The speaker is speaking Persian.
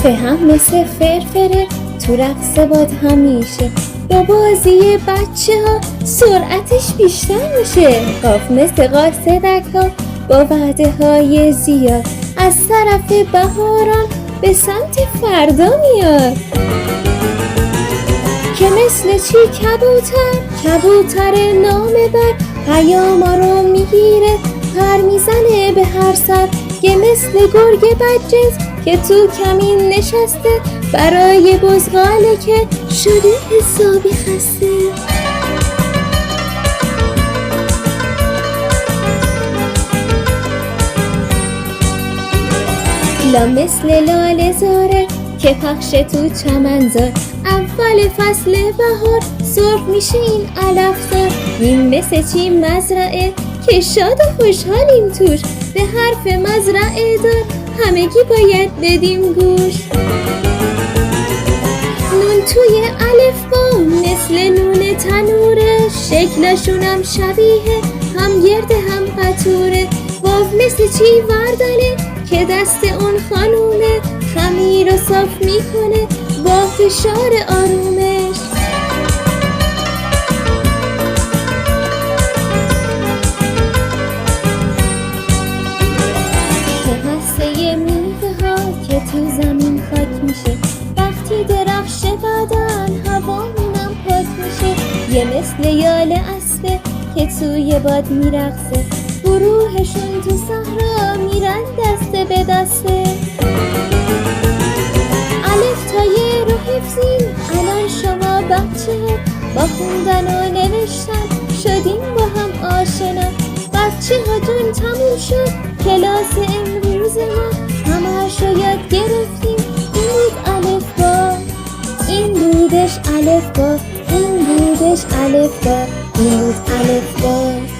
هم مثل فرفره تو رقص باد همیشه، با بازی بچه ها سرعتش بیشتر میشه. قاف مثل قاصدک ها با وعده های زیاد، از طرف بهاران به سمت فردا میاد. که مثل چی کبوتر نامه بر پیاما رو میگیره، پر میزنه به هر سر. که مثل گرگ بدجنس که تو کمین نشسته، برای بزغاله که شده حسابی خسته. لا مثل لاله زاره که پخش تو چمنزار، اول فصل بهار سرخ میشه این علفزار. این مثل چی مزرعه که شاد و خوشحالیم توش، به حرف مزرعه دار همگی باید بدیم گوش. نون توی الفبا مثل نون تنوره، شکلشونم شبیه هم گرده هم قطوره. واو مثل چی وردانه که دست اون خانومه، خمیر رو صاف میکنه با فشار آرومش. که هسته میوه ها که تو زمین خاک میشه، وقتی درخش بدن هوامونم پاک میشه. یه مثل یال اسبه که توی باد میرقصه، گروهشون تو صحرا میرن دسته به دسته. الف تا یه رو حفظین الان شما بچه ها، با خوندن و نوشتن شدیم با هم آشنا. بچه ها جون تموم شد کلاس امروز ما، همه‌شو یاد گرفتیم. این بود الفبا، این بودش الفبا، این بودش الفبا، این بود الفبا.